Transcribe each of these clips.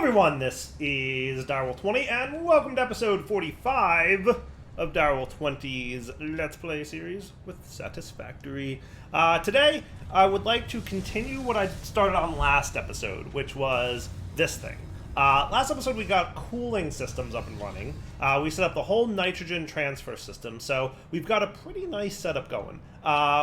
everyone, this is Direwolf20, and welcome to episode 45 of Direwolf20's Let's Play series with Satisfactory. Today, I would like to continue what I started on last episode, which was this thing. Last episode we got cooling systems up and running. We set up the whole nitrogen transfer system, so we've got a pretty nice setup going.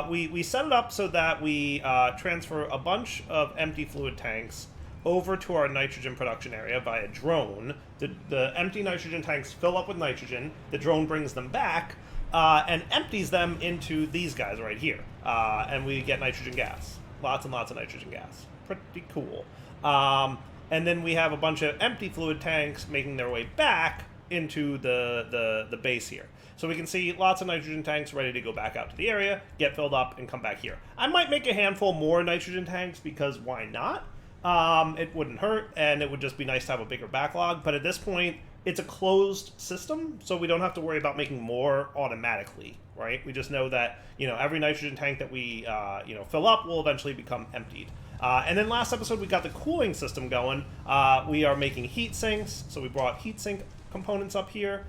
We set it up so that we transfer a bunch of empty fluid tanks over to our nitrogen production area via drone. The empty nitrogen tanks fill up with nitrogen, the drone brings them back, and empties them into these guys right here. And we get nitrogen gas. Lots and lots of nitrogen gas. Pretty cool. And then we have a bunch of empty fluid tanks making their way back into the base here. So we can see lots of nitrogen tanks ready to go back out to the area, get filled up, and come back here. I might make a handful more nitrogen tanks because why not? It wouldn't hurt, and it would just be nice to have a bigger backlog. But at this point, it's a closed system, so we don't have to worry about making more automatically, right? We just know that, every nitrogen tank that we, fill up will eventually become emptied. And then last episode, we got the cooling system going. We are making heat sinks, so we brought heat sink components up here.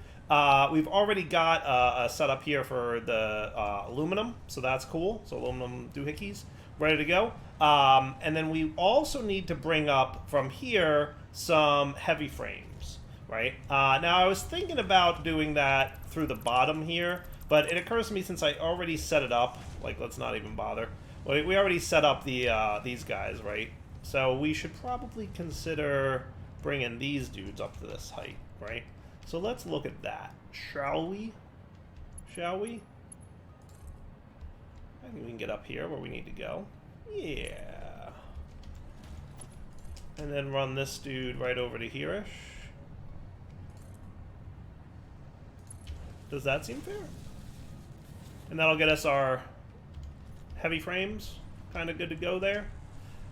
We've already got a setup here for the aluminum, so that's cool. So aluminum doohickeys, ready to go. And then we also need to bring up from here some heavy frames, right? Now I was thinking about doing that through the bottom here, but it occurs to me since I already set it up, let's not even bother. We already set up these guys, right? So we should probably consider bringing these dudes up to this height, right? So let's look at that, shall we? Shall we? I think we can get up here where we need to go. Yeah. And then run this dude right over to here-ish. Does that seem fair? And that'll get us our heavy frames kind of good to go there.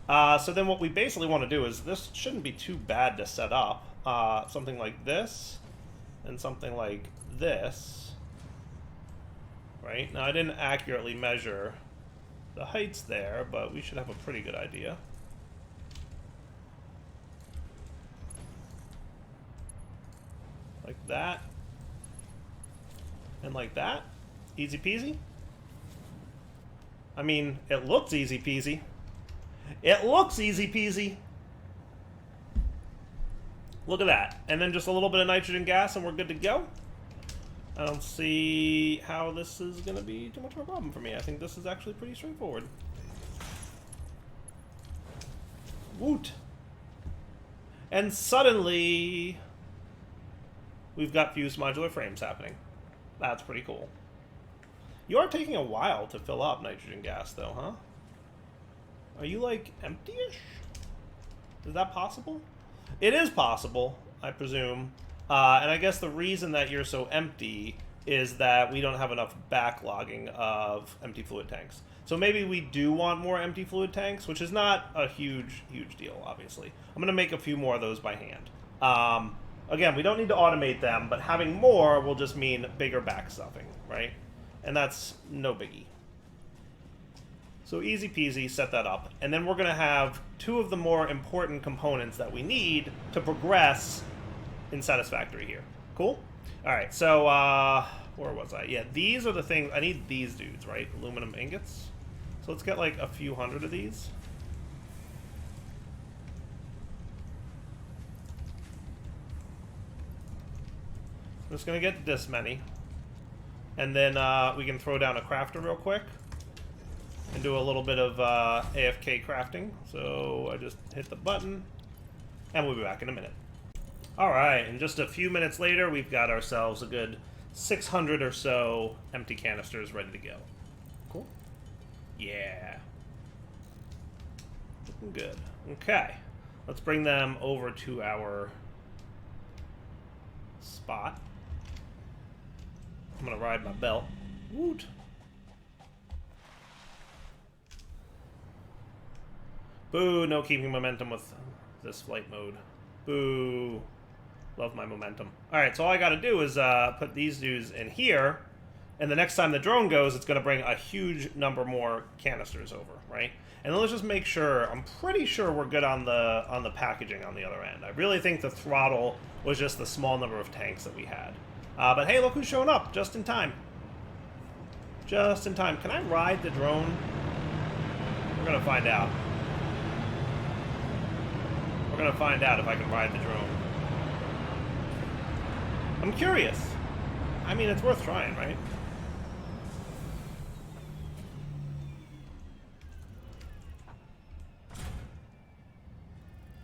So then what we basically want to do is, this shouldn't be too bad to set up. Something like this and something like this. Right? Now I didn't accurately measure the heights there, but we should have a pretty good idea. Like that. And like that. Easy peasy. I mean, it looks easy peasy. It looks easy peasy. Look at that. And then just a little bit of nitrogen gas and we're good to go. I don't see how this is going to be too much of a problem for me. I think this is actually pretty straightforward. Woot. And suddenly, we've got fused modular frames happening. That's pretty cool. You are taking a while to fill up nitrogen gas, though, huh? Are you, empty-ish? Is that possible? It is possible, I presume. And I guess the reason that you're so empty is that we don't have enough backlogging of empty fluid tanks. So maybe we do want more empty fluid tanks, which is not a huge deal, obviously. I'm going to make a few more of those by hand. Again, we don't need to automate them, but having more will just mean bigger backstuffing, right? And that's no biggie. So easy peasy, set that up. And then we're going to have two of the more important components that we need to progress in Satisfactory here. Cool? Alright, so, where was I? Yeah, these are the things. I need these dudes, right? Aluminum ingots. So let's get a few hundred of these. I'm just going to get this many. And then we can throw down a crafter real quick. And do a little bit of AFK crafting. So I just hit the button. And we'll be back in a minute. Alright, and just a few minutes later, we've got ourselves a good 600 or so empty canisters ready to go. Cool? Yeah. Looking good. Okay. Let's bring them over to our spot. I'm going to ride my belt. Woot. Boo, no keeping momentum with this flight mode. Boo. Love my momentum. Alright, so all I gotta do is put these dudes in here, And the next time the drone goes, it's going to bring a huge number more canisters over, right? And then let's just make sure, I'm pretty sure we're good on the packaging on the other end. I really think the throttle was just the small number of tanks that we had. But hey, look who's showing up, just in time. Just in time. Can I ride the drone? We're going to find out. We're going to find out if I can ride the drone. I'm curious. I mean, it's worth trying, right?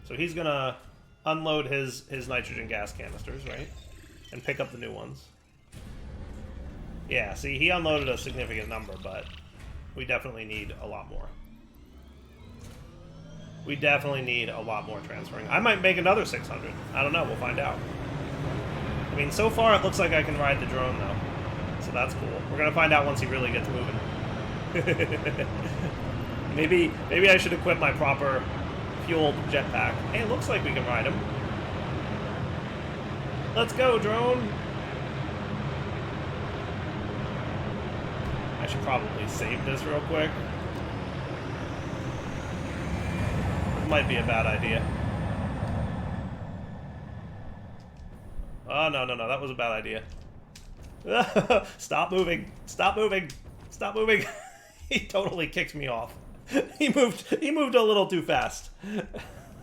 So he's gonna unload his nitrogen gas canisters, right? And pick up the new ones. Yeah, see, he unloaded a significant number, but we definitely need a lot more. We definitely need a lot more transferring. I might make another 600. I don't know, we'll find out. I mean, so far it looks like I can ride the drone, though. So that's cool. We're gonna find out once he really gets moving. maybe I should equip my proper fueled jetpack. Hey, it looks like we can ride him. Let's go, drone! I should probably save this real quick. It might be a bad idea. Oh, no, that was a bad idea. Stop moving! Stop moving! Stop moving! He totally kicked me off. He moved a little too fast.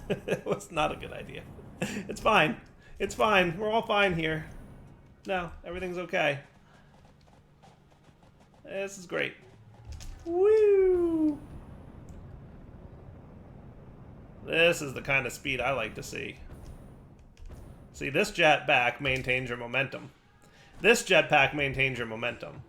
It was not a good idea. It's fine. It's fine. We're all fine here. No, everything's okay. This is great. Woo! This is the kind of speed I like to see. See, this jetpack maintains your momentum. This jetpack maintains your momentum.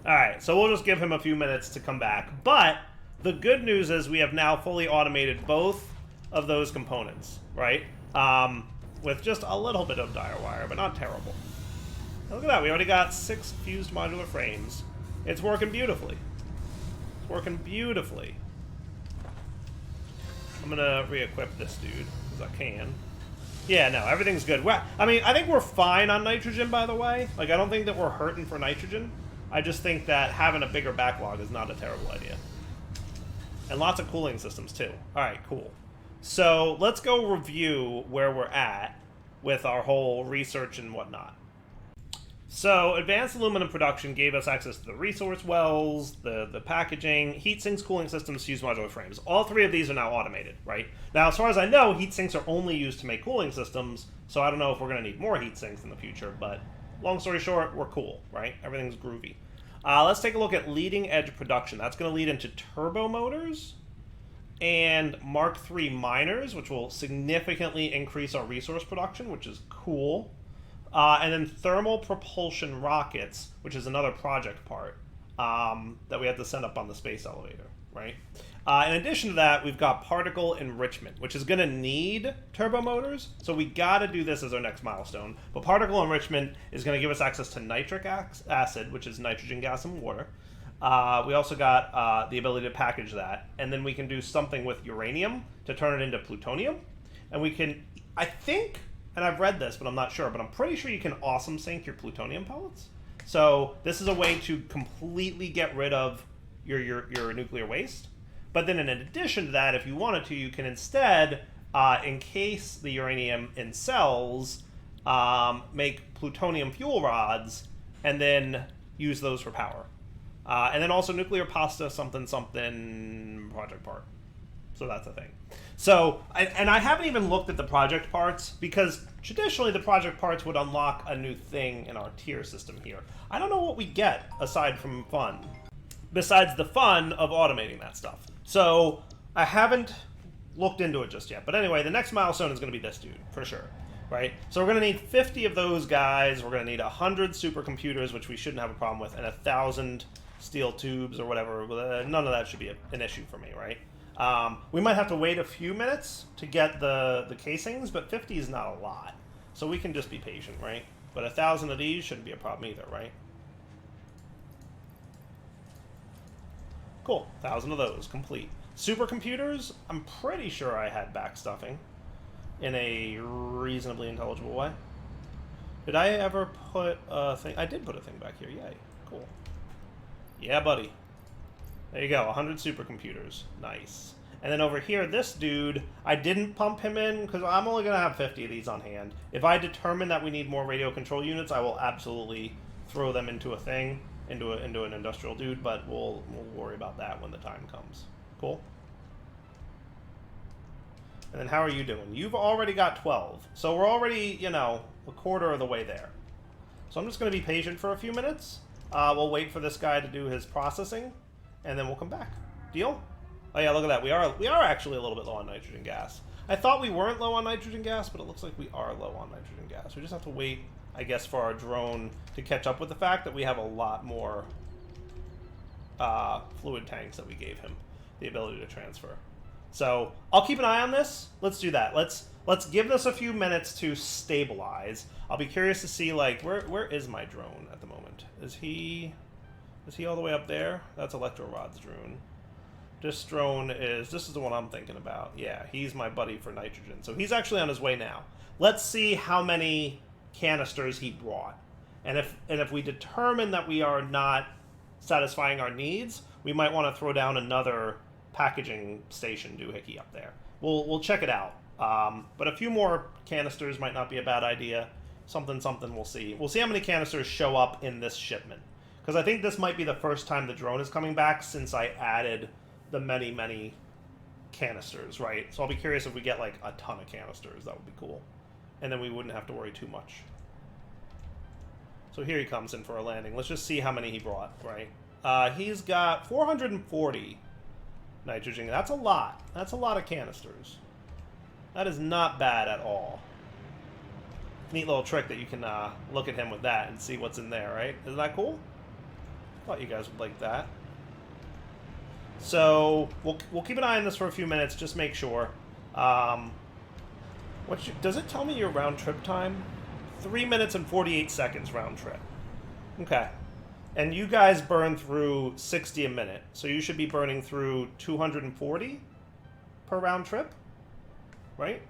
Alright, so we'll just give him a few minutes to come back. But the good news is we have now fully automated both of those components, right? With just a little bit of dire wire, but not terrible. And look at that, we already got 6 fused modular frames. It's working beautifully. It's working beautifully. I'm gonna re-equip this dude, because I can. Yeah, no, everything's good. I mean, I think we're fine on nitrogen, by the way. Like, I don't think that we're hurting for nitrogen. I just think that having a bigger backlog is not a terrible idea. And lots of cooling systems, too. Alright, cool. So, let's go review where we're at with our whole research and whatnot. So, advanced aluminum production gave us access to the resource wells, the packaging, heat sinks, cooling systems, fused modular frames. All 3 of these are now automated, right? Now, as far as I know, heat sinks are only used to make cooling systems, so I don't know if we're going to need more heat sinks in the future, but long story short, we're cool, right? Everything's groovy. Let's take a look at leading edge production. That's going to lead into turbo motors and Mark III miners, which will significantly increase our resource production, which is cool. And then thermal propulsion rockets, which is another project part that we have to send up on the space elevator, right? In addition to that, we've got particle enrichment, which is going to need turbo motors, so we got to do this as our next milestone. But particle enrichment is going to give us access to nitric acid, which is nitrogen gas and water. We also got the ability to package that, and then we can do something with uranium to turn it into plutonium. And we can, I think, and I've read this, but I'm not sure, but I'm pretty sure you can awesome sink your plutonium pellets. So this is a way to completely get rid of your nuclear waste. But then in addition to that, if you wanted to, you can instead encase the uranium in cells, make plutonium fuel rods, and then use those for power. And then also nuclear pasta something project part. So that's a thing. So, and I haven't even looked at the project parts, because traditionally the project parts would unlock a new thing in our tier system here. I don't know what we get aside from fun, besides the fun of automating that stuff. So I haven't looked into it just yet. But anyway, the next milestone is going to be this dude, for sure. Right? So we're going to need 50 of those guys. We're going to need 100 supercomputers, which we shouldn't have a problem with, and 1,000 steel tubes or whatever. None of that should be an issue for me, right? We might have to wait a few minutes to get the casings, but 50 is not a lot. So we can just be patient, right? But 1,000 of these shouldn't be a problem either, right? Cool, 1,000 of those, complete. Supercomputers, I'm pretty sure I had backstuffing in a reasonably intelligible way. Did I ever put a thing? I did put a thing back here. Yay. Cool. Yeah, buddy. There you go. 100 supercomputers. Nice. And then over here, this dude, I didn't pump him in because I'm only going to have 50 of these on hand. If I determine that we need more radio control units, I will absolutely throw them into a thing, into an industrial dude, but we'll worry about that when the time comes. Cool? And then how are you doing? You've already got 12. So we're already, you know, a quarter of the way there. So I'm just going to be patient for a few minutes. We'll wait for this guy to do his processing, and then we'll come back. Deal? Oh yeah, look at that. We are actually a little bit low on nitrogen gas. I thought we weren't low on nitrogen gas, but it looks like we are low on nitrogen gas. We just have to wait, I guess, for our drone to catch up with the fact that we have a lot more fluid tanks that we gave him the ability to transfer. So I'll keep an eye on this. Let's do that. Let's give this a few minutes to stabilize. I'll be curious to see, like, where is my drone at the moment? Is he all the way up there? That's Electro Rod's drone. This drone this is the one I'm thinking about. Yeah, he's my buddy for nitrogen. So he's actually on his way now. Let's see how many canisters he brought. And if we determine that we are not satisfying our needs, we might want to throw down another packaging station doohickey up there. We'll check it out. But a few more canisters might not be a bad idea. Something we'll see. We'll see how many canisters show up in this shipment. Because I think this might be the first time the drone is coming back since I added the many canisters, right? So I'll be curious if we get like a ton of canisters. That would be cool. And then we wouldn't have to worry too much. So here he comes in for a landing. Let's just see how many he brought, right? He's got 440 nitrogen. That's a lot. That's a lot of canisters. That is not bad at all. Neat little trick that you can look at him with that and see what's in there, right? Isn't that cool? Thought you guys would like that. So we'll keep an eye on this for a few minutes, just make sure. Does it tell me your round trip time? 3 minutes and 48 seconds round trip. Okay. And you guys burn through 60 a minute, so you should be burning through 240 per round trip, right?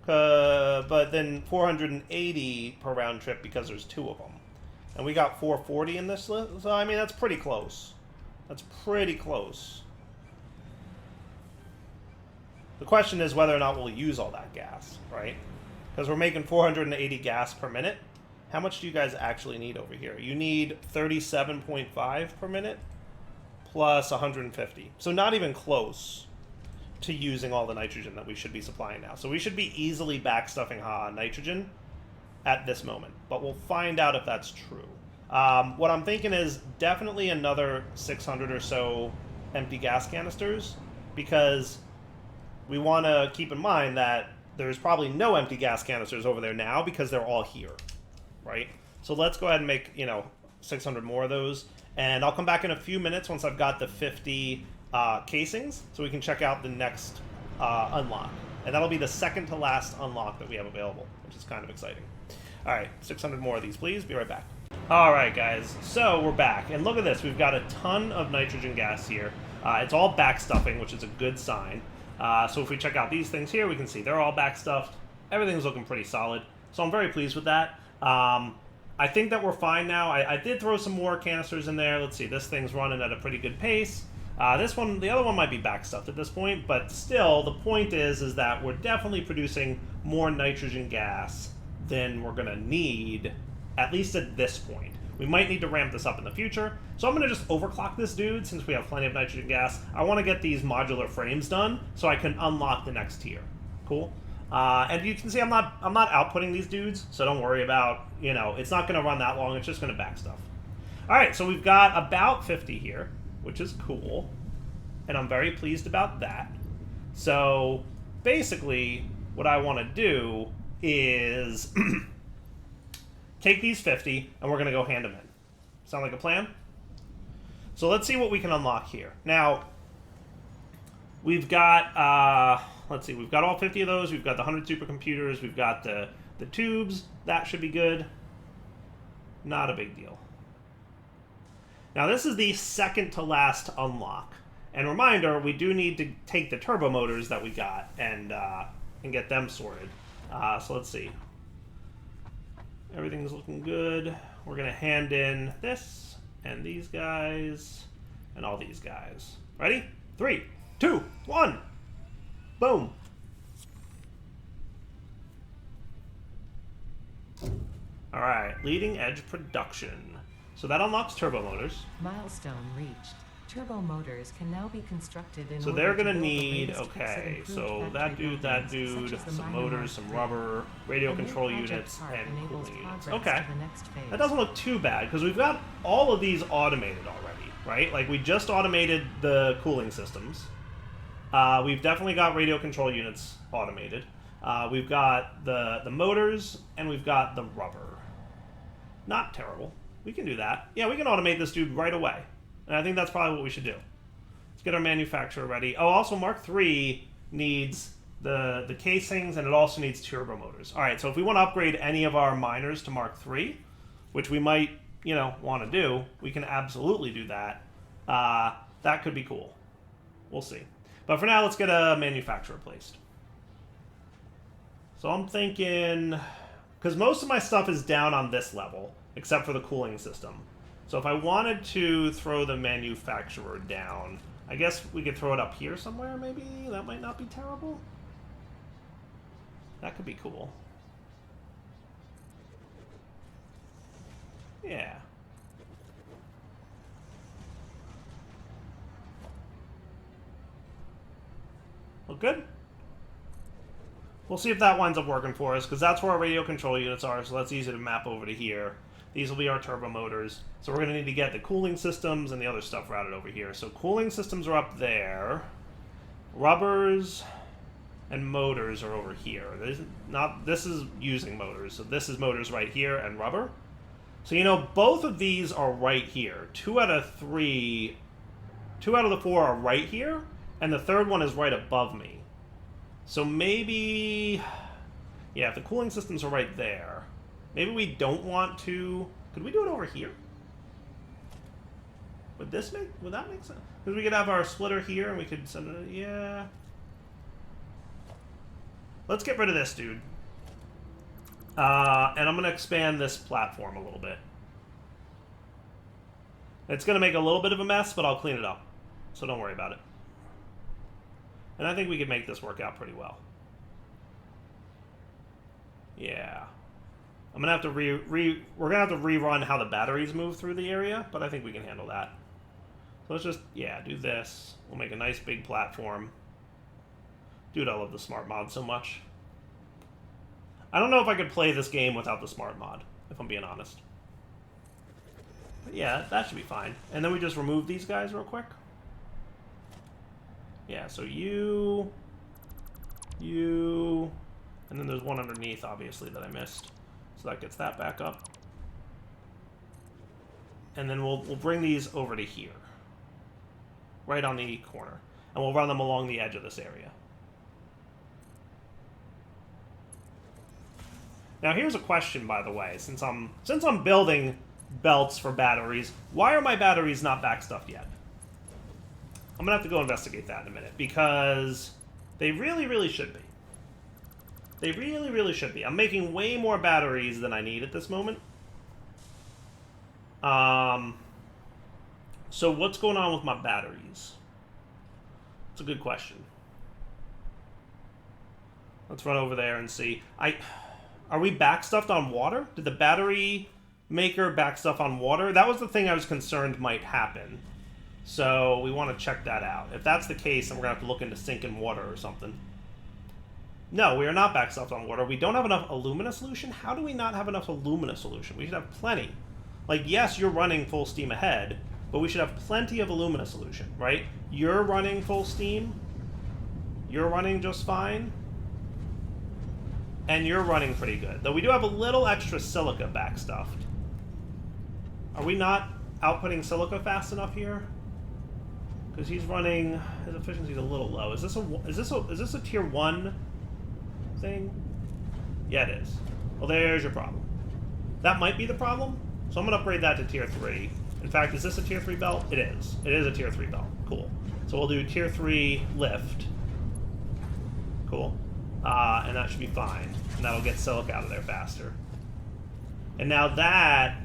But then 480 per round trip because there's 2 of them. And we got 440 in this list, so I mean, that's pretty close. That's pretty close. The question is whether or not we'll use all that gas, right? Because we're making 480 gas per minute. How much do you guys actually need over here? You need 37.5 per minute plus 150. So not even close to using all the nitrogen that we should be supplying now. So we should be easily backstuffing nitrogen at this moment. But we'll find out if that's true. What I'm thinking is definitely another 600 or so empty gas canisters, because we want to keep in mind that there's probably no empty gas canisters over there now because they're all here, right? So let's go ahead and make, 600 more of those, and I'll come back in a few minutes once I've got the 50 casings, so we can check out the next unlock, and that'll be the second to last unlock that we have available, which is kind of exciting. All right, 600 more of these, please. Be right back. All right, guys, so we're back, and look at this. We've got a ton of nitrogen gas here. It's all backstuffing, which is a good sign. So if we check out these things here, we can see they're all backstuffed. Everything's looking pretty solid, so I'm very pleased with that. I think that we're fine now. I did throw some more canisters in there. Let's see, this thing's running at a pretty good pace. The other one might be backstuffed at this point, but still, the point is that we're definitely producing more nitrogen gas than we're going to need, at least at this point. We might need to ramp this up in the future. So I'm going to just overclock this dude since we have plenty of nitrogen gas. I want to get these modular frames done so I can unlock the next tier. Cool. And you can see I'm not outputting these dudes, so don't worry about, it's not going to run that long. It's just going to back stuff. All right, so we've got about 50 here, which is cool. And I'm very pleased about that. So basically what I want to do is take these 50, and we're going to go hand them in. Sound like a plan? So let's see what we can unlock here. Now, we've got, we've got all 50 of those. We've got the 100 supercomputers. We've got the tubes. That should be good. Not a big deal. Now, this is the second to last unlock. And reminder, we do need to take the turbo motors that we got and get them sorted. So let's see. Everything's looking good. We're going to hand in this and these guys and all these guys. Ready? 3, 2, 1. Boom. All right, leading edge production. So that unlocks turbo motors. Milestone reached. Turbo motors can now be constructed in so order they're going to build the need, latest kits of okay, improved so factory that buildings, dude, such as the some Minor motors, Mark some III. rubber, radio The new control project units, part and enables cooling units. progress Okay, to the next phase. that doesn't look too bad, because we've got all of these automated already, right? Like, we just automated the cooling systems. We've definitely got radio control units automated. We've got the motors, and we've got the rubber. Not terrible. We can do that. Yeah, we can automate this dude right away. And I think that's probably what we should do. Let's get our manufacturer ready. Oh, also Mark III needs the casings, and it also needs turbo motors. All right, so if we want to upgrade any of our miners to Mark III, which we might, want to do, we can absolutely do that. That could be cool. We'll see. But for now, let's get a manufacturer placed. So I'm thinking, because most of my stuff is down on this level, except for the cooling system. So if I wanted to throw the manufacturer down, I guess we could throw it up here somewhere, maybe? That might not be terrible. That could be cool. Yeah. Look good? We'll see if that winds up working for us, because that's where our radio control units are, so that's easy to map over to here. These will be our turbo motors. So we're going to need to get the cooling systems and the other stuff routed over here. So cooling systems are up there. Rubbers and motors are over here. This is using motors. So this is motors right here and rubber. So, both of these are right here. 2 out of the 4 are right here, and the third one is right above me. So maybe, yeah, if the cooling systems are right there, maybe we don't want to. Could we do it over here? Would that make sense? Because we could have our splitter here, and we could send it. Yeah. Let's get rid of this dude. And I'm going to expand this platform a little bit. It's going to make a little bit of a mess, but I'll clean it up. So don't worry about it. And I think we could make this work out pretty well. Yeah. I'm going to have to we're going to have to rerun how the batteries move through the area, but I think we can handle that. So let's just, do this. We'll make a nice big platform. Dude, I love the smart mod so much. I don't know if I could play this game without the smart mod, if I'm being honest. But yeah, that should be fine. And then we just remove these guys real quick. Yeah, so you, and then there's one underneath, obviously, that I missed. So that gets that back up. And then we'll bring these over to here. Right on the corner. And we'll run them along the edge of this area. Now here's a question, by the way, since I'm building belts for batteries, why are my batteries not backstuffed yet? I'm gonna have to go investigate that in a minute, because they really, really should be. They really, really should be. I'm making way more batteries than I need at this moment. So what's going on with my batteries? It's a good question. Let's run over there and see. Are we backstuffed on water? Did the battery maker backstuff on water? That was the thing I was concerned might happen. So we want to check that out. If that's the case, then we're going to have to look into sinking water or something. No, we are not backstuffed on water. We don't have enough alumina solution? How do we not have enough alumina solution? We should have plenty. Like, yes, you're running full steam ahead, but we should have plenty of alumina solution, right? You're running full steam. You're running just fine. And you're running pretty good. Though we do have a little extra silica backstuffed. Are we not outputting silica fast enough here? Because he's running, his efficiency's a little low. Is this a tier 1 thing? Yeah, it is. Well, there's your problem. That might be the problem. So I'm going to upgrade that to tier 3. In fact, is this a tier 3 belt? It is. It is a tier 3 belt. Cool. So we'll do tier 3 lift. Cool. And that should be fine. And that'll get silica out of there faster. And now that,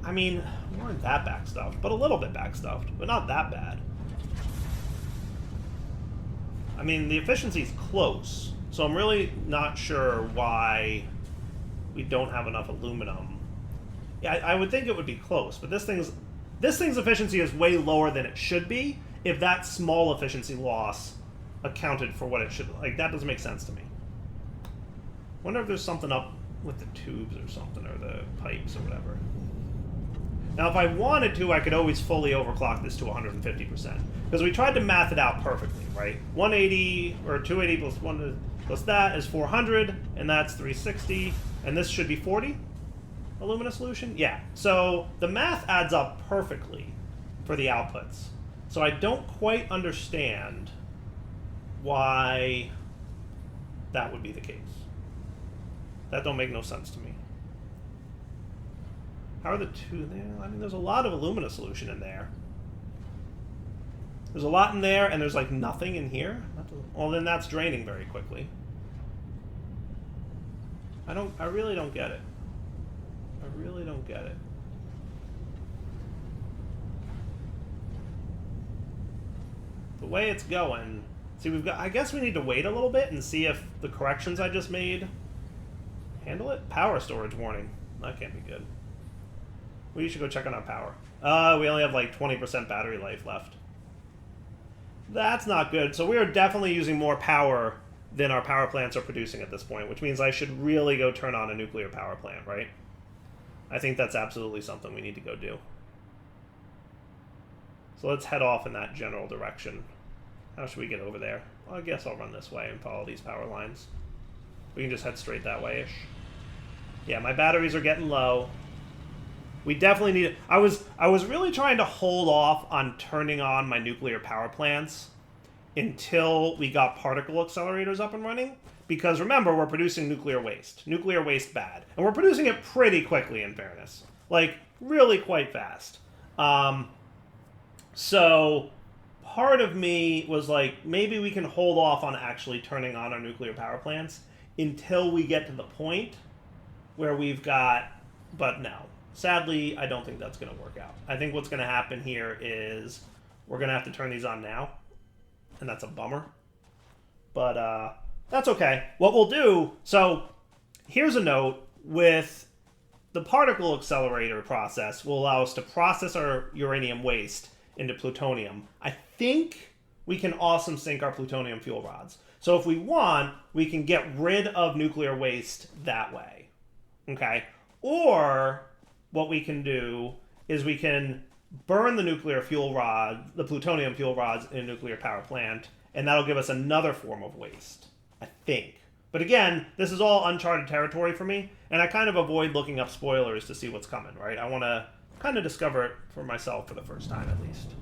I mean, we weren't that backstuffed, but a little bit backstuffed, but not that bad. I mean, the efficiency's close, so I'm really not sure why we don't have enough aluminum. Yeah, I would think it would be close, but this thing's efficiency is way lower than it should be if that small efficiency loss accounted for what it should. Like, that doesn't make sense to me. Wonder if there's something up with the tubes or something, or the pipes or whatever. Now, if I wanted to, I could always fully overclock this to 150%. Because we tried to math it out perfectly, right? 180, or 280 plus 1 plus that is 400, and that's 360, and this should be 40? Alumina solution? Yeah. So the math adds up perfectly for the outputs. So I don't quite understand why that would be the case. That don't make no sense to me. How are the two there? I mean, there's a lot of alumina solution in there. There's a lot in there, and there's like nothing in here. Well, then that's draining very quickly. I really don't get it. I really don't get it. The way it's going, see, I guess we need to wait a little bit and see if the corrections I just made handle it. Power storage warning. That can't be good. We should go check on our power. We only have like 20% battery life left. That's not good. So we are definitely using more power than our power plants are producing at this point, which means I should really go turn on a nuclear power plant, right? I think that's absolutely something we need to go do. So let's head off in that general direction. How should we get over there? Well, I guess I'll run this way and follow these power lines. We can just head straight that way-ish. Yeah, my batteries are getting low. We definitely need... I was really trying to hold off on turning on my nuclear power plants until we got particle accelerators up and running. Because remember, we're producing nuclear waste. Nuclear waste bad. And we're producing it pretty quickly, in fairness. Like, really quite fast. So, part of me was like, maybe we can hold off on actually turning on our nuclear power plants until we get to the point where we've got... But no. Sadly, I don't think that's going to work out. I think what's going to happen here is we're going to have to turn these on now. And that's a bummer. But, that's okay. What we'll do, so here's a note, with the particle accelerator process will allow us to process our uranium waste into plutonium. I think we can awesome sync our plutonium fuel rods. So if we want, we can get rid of nuclear waste that way. Okay? Or what we can do is we can burn the nuclear fuel rod, the plutonium fuel rods in a nuclear power plant, and that'll give us another form of waste. I think. But again, this is all uncharted territory for me, and I kind of avoid looking up spoilers to see what's coming, right? I want to kind of discover it for myself for the first time, at least.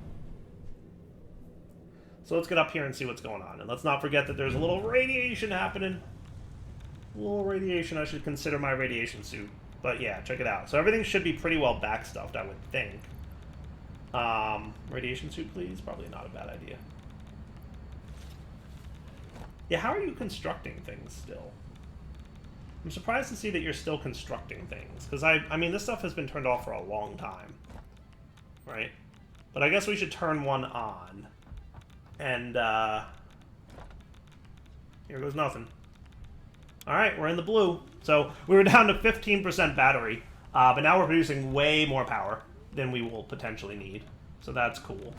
So let's get up here and see what's going on. And let's not forget that there's a little radiation happening. A little radiation. I should consider my radiation suit. But yeah, check it out. So everything should be pretty well backstuffed, I would think. Radiation suit, please? Probably not a bad idea. Yeah, how are you constructing things still? I'm surprised to see that you're still constructing things. Because, I mean, this stuff has been turned off for a long time. Right? But I guess we should turn one on. And, here goes nothing. Alright, we're in the blue. So, we were down to 15% battery. But now we're producing way more power than we will potentially need. So that's cool.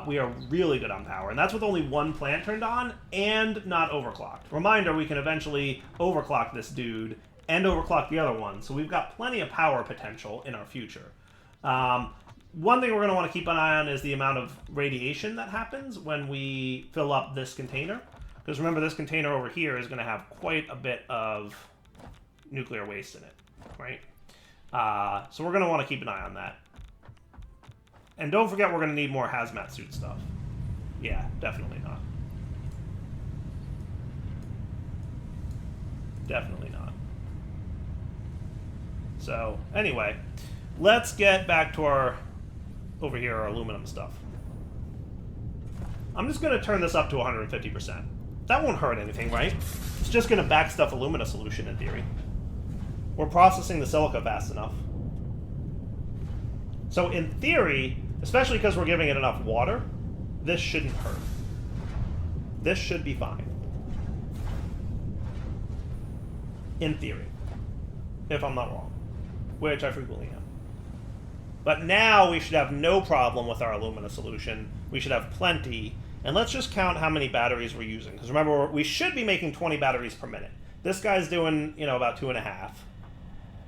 We are really good on power, and that's with only one plant turned on and not overclocked. Reminder, we can eventually overclock this dude and overclock the other one, so we've got plenty of power potential in our future. One thing we're going to want to keep an eye on is the amount of radiation that happens when we fill up this container, because remember, this container over here is going to have quite a bit of nuclear waste in it, right? So we're going to want to keep an eye on that. And don't forget we're going to need more hazmat suit stuff. Yeah, definitely not. Definitely not. So, anyway, let's get back to our aluminum stuff. I'm just going to turn this up to 150%. That won't hurt anything, right? It's just going to backstuff alumina solution in theory. we're processing the silica fast enough. So in theory, especially because we're giving it enough water, this shouldn't hurt. This should be fine. In theory. If I'm not wrong. Which I frequently am. But now we should have no problem with our alumina solution. We should have plenty. And let's just count how many batteries we're using. Because remember, we should be making 20 batteries per minute. This guy's doing, you know, about 2.5.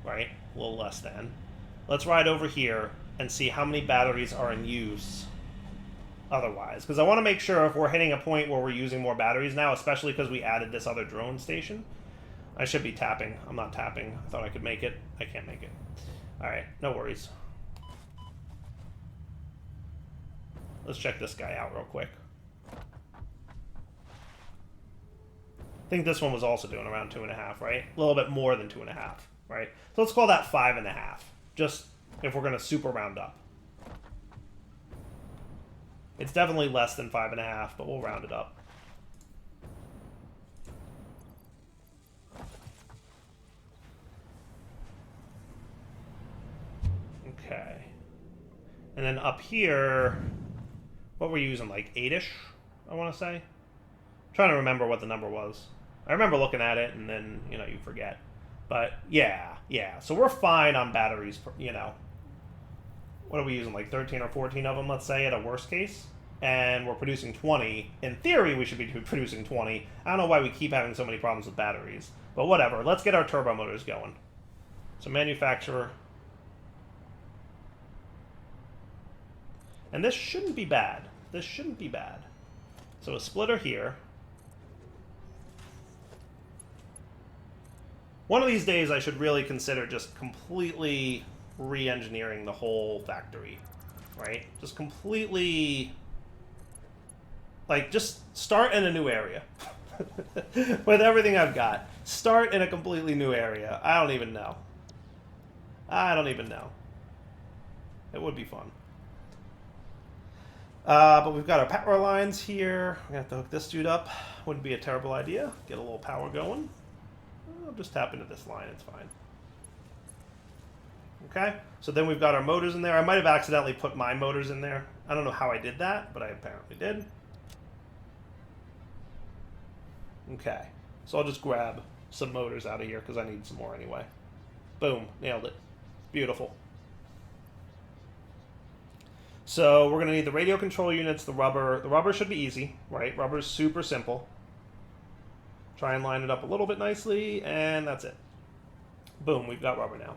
Right? A little less than. Let's ride over here and see how many batteries are in use otherwise. Because I want to make sure if we're hitting a point where we're using more batteries now, especially because we added this other drone station. I should be tapping. I'm not tapping. I thought I could make it. I can't make it. Alright, no worries. Let's check this guy out real quick. I think this one was also doing around 2.5, right? A little bit more than 2.5, right? So let's call that 5.5. Just if we're going to super round up. It's definitely less than 5.5, but we'll round it up. Okay. And then up here, what were we using, like 8-ish, I want to say? I'm trying to remember what the number was. I remember looking at it, and then, you know, you forget. But, yeah. So we're fine on batteries, you know. What are we using, like 13 or 14 of them, let's say, at a worst case? And we're producing 20. In theory, we should be producing 20. I don't know why we keep having so many problems with batteries. But whatever. Let's get our turbo motors going. So manufacturer. And this shouldn't be bad. This shouldn't be bad. So a splitter here. One of these days I should really consider just completely re-engineering the whole factory. Right? Just completely... Like, just start in a new area. With everything I've got. Start in a completely new area. I don't even know. I don't even know. It would be fun. But we've got our power lines here. We're going to have to hook this dude up. Wouldn't be a terrible idea. Get a little power going. I'll just tap into this line. It's fine. Okay. So then we've got our motors in there. I might have accidentally put my motors in there. I don't know how I did that, but I apparently did. Okay. So I'll just grab some motors out of here because I need some more anyway. Boom. Nailed it. Beautiful. So we're going to need the radio control units, the rubber. The rubber should be easy, right? Rubber's super simple. Try and line it up a little bit nicely, and that's it. Boom, we've got rubber now.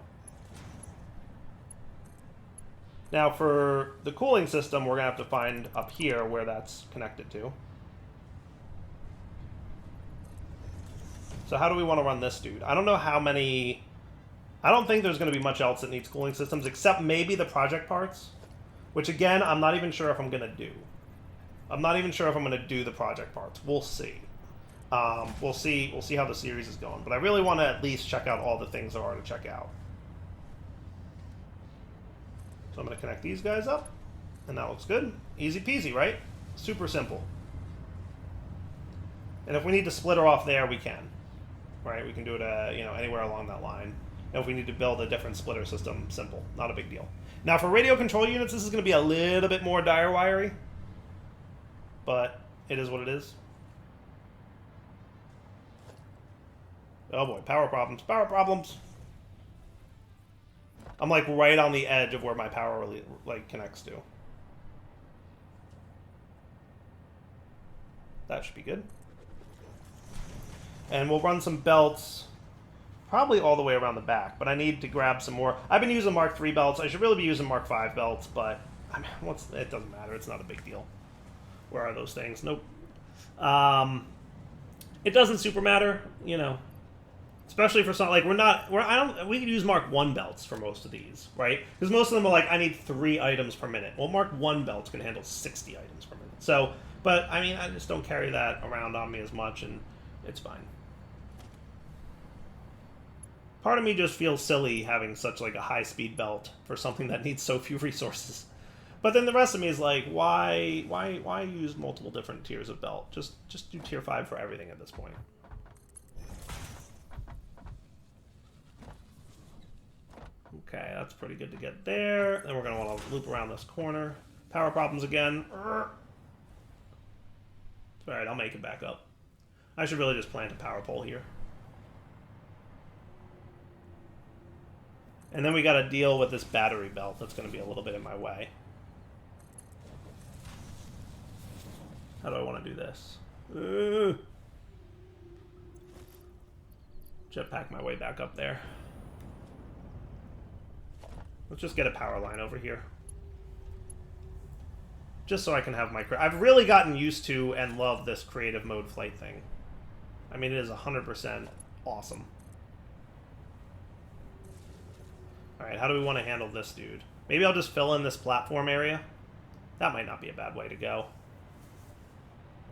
Now for the cooling system, we're going to have to find up here where that's connected to. So how do we want to run this dude? I don't know how many... I don't think there's going to be much else that needs cooling systems, except maybe the project parts. Which, again, I'm not even sure if I'm going to do. I'm not even sure if I'm going to do the project parts. We'll see. We'll see how the series is going. But I really want to at least check out all the things there are to check out. So I'm going to connect these guys up. And that looks good. Easy peasy, right? Super simple. And if we need to split her off there, we can. Right? We can do it anywhere along that line. And if we need to build a different splitter system, simple. Not a big deal. Now, for radio control units, this is going to be a little bit more dire wiry, but it is what it is. Oh boy, power problems, power problems. I'm like right on the edge of where my power really connects to. That should be good. And we'll run some belts. Probably all the way around the back, but I need to grab some more. I've been using Mark III belts. I should really be using Mark V belts, but I mean, it doesn't matter. It's not a big deal. Where are those things? Nope. It doesn't super matter, you know. Especially for some, like, we could use Mark I belts for most of these, right? Because most of them are like, I need 3 items per minute. Well, Mark I belts can handle 60 items per minute. So, but I mean, I just don't carry that around on me as much, and it's fine. Part of me just feels silly having such like a high-speed belt for something that needs so few resources. But then the rest of me is like, why use multiple different tiers of belt? Just do tier 5 for everything at this point. Okay, that's pretty good to get there. Then we're going to want to loop around this corner. Power problems again. Alright, I'll make it back up. I should really just plant a power pole here. And then we got to deal with this battery belt that's going to be a little bit in my way. How do I want to do this? Jetpack my way back up there. Let's just get a power line over here. Just so I can have my... I've really gotten used to and love this creative mode flight thing. I mean, it is 100% awesome. Alright, how do we want to handle this dude? Maybe I'll just fill in this platform area. That might not be a bad way to go.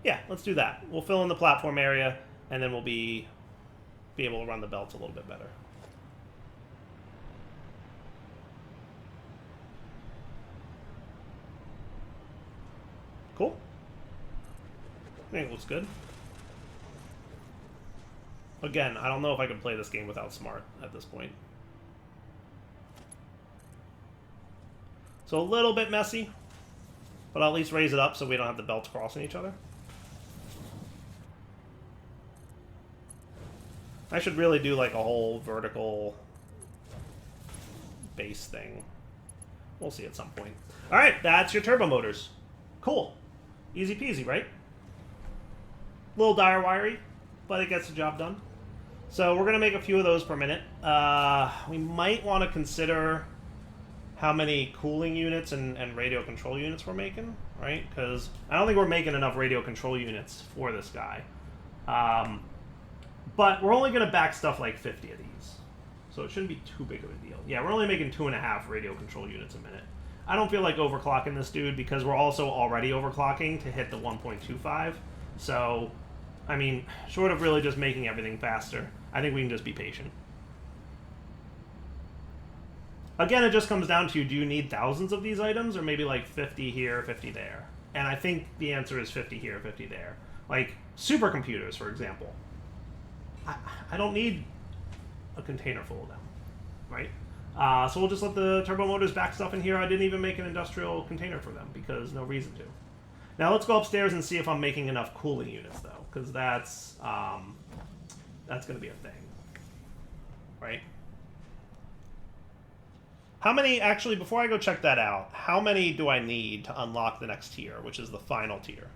Yeah, let's do that. We'll fill in the platform area, and then we'll be able to run the belts a little bit better. Cool. I think it looks good. Again, I don't know if I can play this game without smart at this point. So a little bit messy, but I'll at least raise it up so we don't have the belts crossing each other. I should really do like a whole vertical base thing. We'll see at some point. All right, that's your turbo motors. Cool. Easy peasy, right? A little dire wiry, but it gets the job done. So we're going to make a few of those per minute. We might want to consider how many cooling units and radio control units we're making, right? Because I don't think we're making enough radio control units for this guy. But we're only going to back stuff like 50 of these. So it shouldn't be too big of a deal. Yeah, we're only making 2.5 radio control units a minute. I don't feel like overclocking this dude because we're also already overclocking to hit the 1.25. So, I mean, short of really just making everything faster, I think we can just be patient. Again, it just comes down to, do you need thousands of these items or maybe like 50 here, 50 there? And I think the answer is 50 here, 50 there. Like supercomputers, for example. I don't need a container full of them, right? So we'll just let the turbo motors back stuff in here. I didn't even make an industrial container for them because no reason to. Now let's go upstairs and see if I'm making enough cooling units, though, because that's going to be a thing, right? How many, actually, before I go check that out, how many do I need to unlock the next tier, which is the final tier?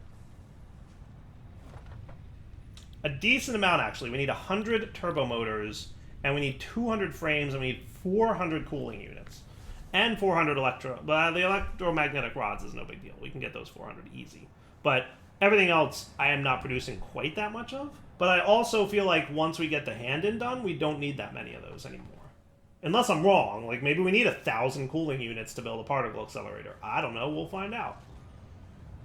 A decent amount, actually. We need 100 turbo motors, and we need 200 frames, and we need 400 cooling units. And 400 the electromagnetic rods is no big deal. We can get those 400 easy. But everything else, I am not producing quite that much of. But I also feel like once we get the hand-in done, we don't need that many of those anymore. Unless I'm wrong. Like, maybe we need 1,000 cooling units to build a particle accelerator. I don't know. We'll find out.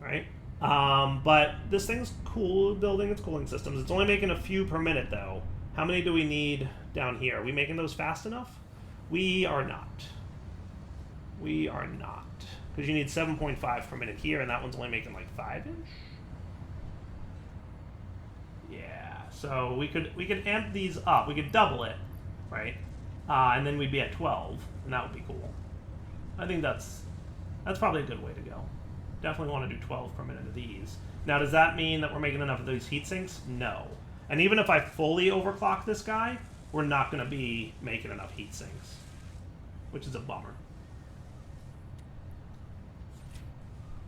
Right? But this thing's cool building its cooling systems. It's only making a few per minute, though. How many do we need down here? Are we making those fast enough? We are not. We are not. Because you need 7.5 per minute here, and that one's only making like 5-ish? Yeah, so we could amp these up. We could double it, right? And then we'd be at 12, and that would be cool. I think that's probably a good way to go. Definitely want to do 12 per minute of these. Now, does that mean that we're making enough of these heat sinks? No. And even if I fully overclock this guy, we're not going to be making enough heat sinks, which is a bummer.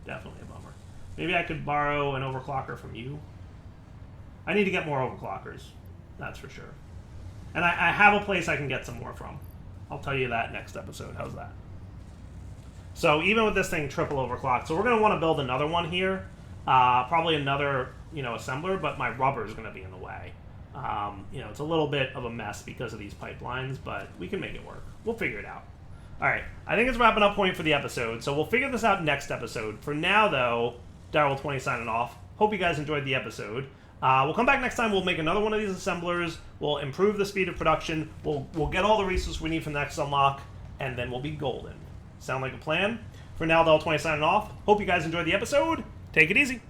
Definitely a bummer. Maybe I could borrow an overclocker from you. I need to get more overclockers, that's for sure. And I have a place I can get some more from. I'll tell you that next episode. How's that? So even with this thing triple overclocked, so we're going to want to build another one here. Probably another, assembler, but my rubber is going to be in the way. It's a little bit of a mess because of these pipelines, but we can make it work. We'll figure it out. All right, I think it's wrapping up point for the episode, so we'll figure this out next episode. For now, though, Daryl20 signing off. Hope you guys enjoyed the episode. We'll come back next time. We'll make another one of these assemblers. We'll improve the speed of production. We'll get all the resources we need for the next unlock, and then we'll be golden. Sound like a plan? For now, Daryl20 signing off. Hope you guys enjoyed the episode. Take it easy.